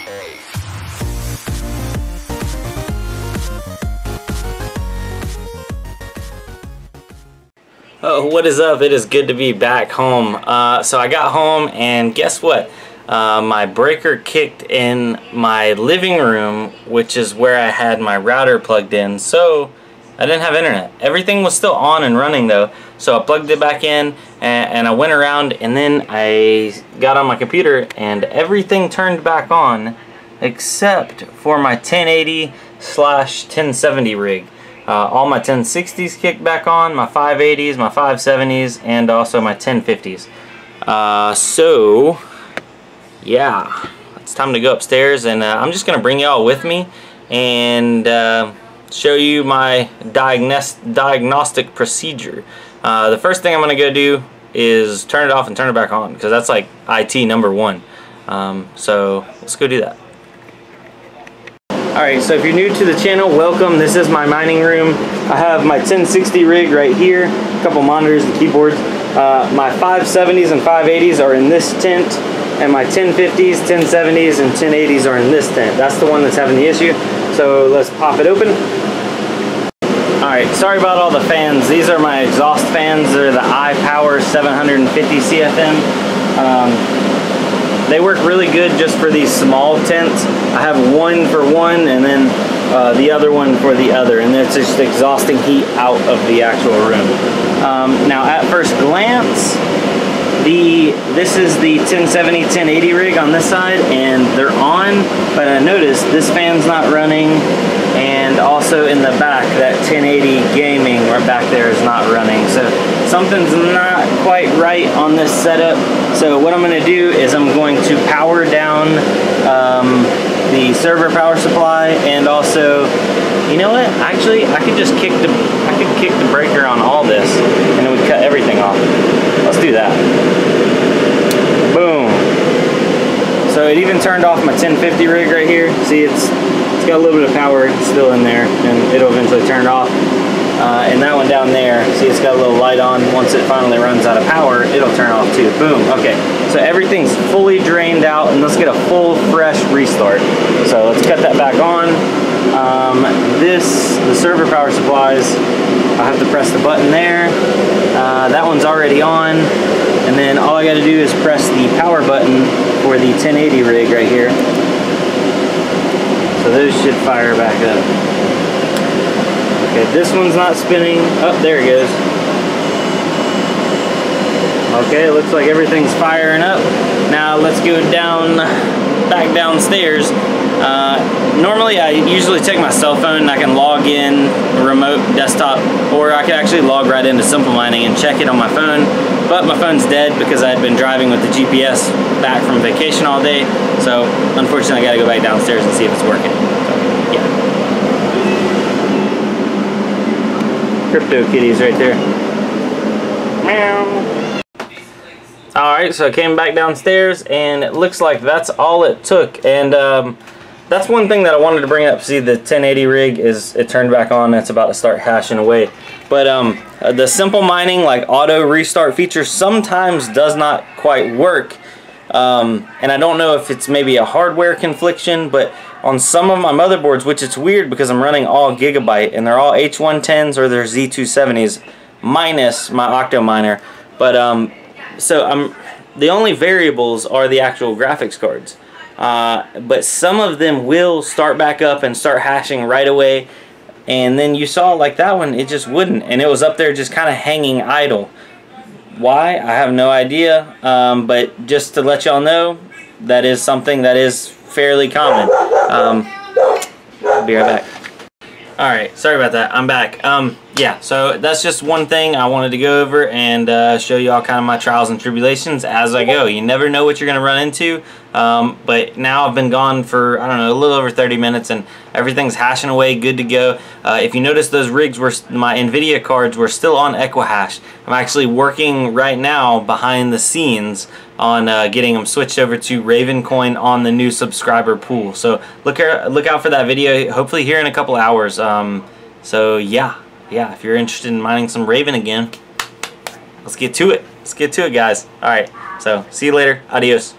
Oh, what is up? It is good to be back home. So I got home and guess what? My breaker kicked in my living room, which is where I had my router plugged in, so I didn't have internet. Everything was still on and running though, so I plugged it back in and I went around, and then I got on my computer and everything turned back on except for my 1080/1070 rig. All my 1060s kicked back on, my 580s, my 570s, and also my 1050s. So yeah, it's time to go upstairs, and I'm just gonna bring y'all with me and show you my diagnostic procedure. The first thing I'm gonna go do is turn it off and turn it back on, because that's like IT number one. So let's go do that. Alright, so if you're new to the channel, welcome. This is my mining room. I have my 1060 rig right here, a couple monitors and keyboards. My 570s and 580s are in this tent, and my 1050s, 1070s, and 1080s are in this tent. That's the one that's having the issue. So let's pop it open. Alright, sorry about all the fans. These are my exhaust fans. They're the iPower 750 CFM. They work really good just for these small tents. I have one for one and then the other one for the other, and it's just exhausting heat out of the actual room. Now at first glance, this is the 1070, 1080 rig on this side, and they're on, but I noticed this fan's not running, and also in the back, that 1080 gaming right back there is not running. So something's not quite right on this setup. So what I'm going to do is I'm going to power down the server power supply, and also, you know what? Actually, I could just kick the breaker on all this, and it would cut everything off. Let's do that. Boom. So it even turned off my 1050 rig right here. See, it's got a little bit of power still in there, and it'll eventually turn it off. And that one down there, see, it's got a little light on. Once it finally runs out of power, it'll turn off too. Boom. Okay, so everything's fully drained out, and let's get a full fresh restart. So let's cut that back on. The server power supplies, I have to press the button there. That one's already on, and then all I got to do is press the power button for the 1080 rig right here. So those should fire back up. Okay, this one's not spinning. Oh, there it goes. Okay, it looks like everything's firing up. Now let's go back downstairs. Normally I usually take my cell phone and I can log in remote desktop, or I could actually log right into Simple Mining and check it on my phone, but my phone's dead because I had been driving with the GPS back from vacation all day. So unfortunately I gotta go back downstairs and see if it's working. So, yeah. Crypto kitties right there. Meow. Alright, so I came back downstairs, and it looks like that's all it took. And that's one thing that I wanted to bring up. See, the 1080 rig it turned back on. It's about to start hashing away. But the Simple Mining like auto restart feature sometimes does not quite work. And I don't know if it's maybe a hardware confliction, but on some of my motherboards, which it's weird because I'm running all Gigabyte, and they're all H110s or they're Z270s minus my Octo miner. But so the only variables are the actual graphics cards. But some of them will start back up and start hashing right away, and then you saw like that one, it just wouldn't, and it was up there just kind of hanging idle. Why? I have no idea, but just to let y'all know, that is something that is fairly common. I'll be right back. Alright, sorry about that. I'm back. Yeah, so that's just one thing I wanted to go over and show you all kind of my trials and tribulations as I go. You never know what you're going to run into, but now I've been gone for, I don't know, a little over 30 minutes, and everything's hashing away, good to go. If you notice, those rigs were, my NVIDIA cards were still on Equihash. I'm actually working right now behind the scenes on getting them switched over to Ravencoin on the new subscriber pool. So look out for that video, hopefully here in a couple hours. So yeah, if you're interested in mining some Raven again, let's get to it. Let's get to it, guys. All right, so see you later. Adios.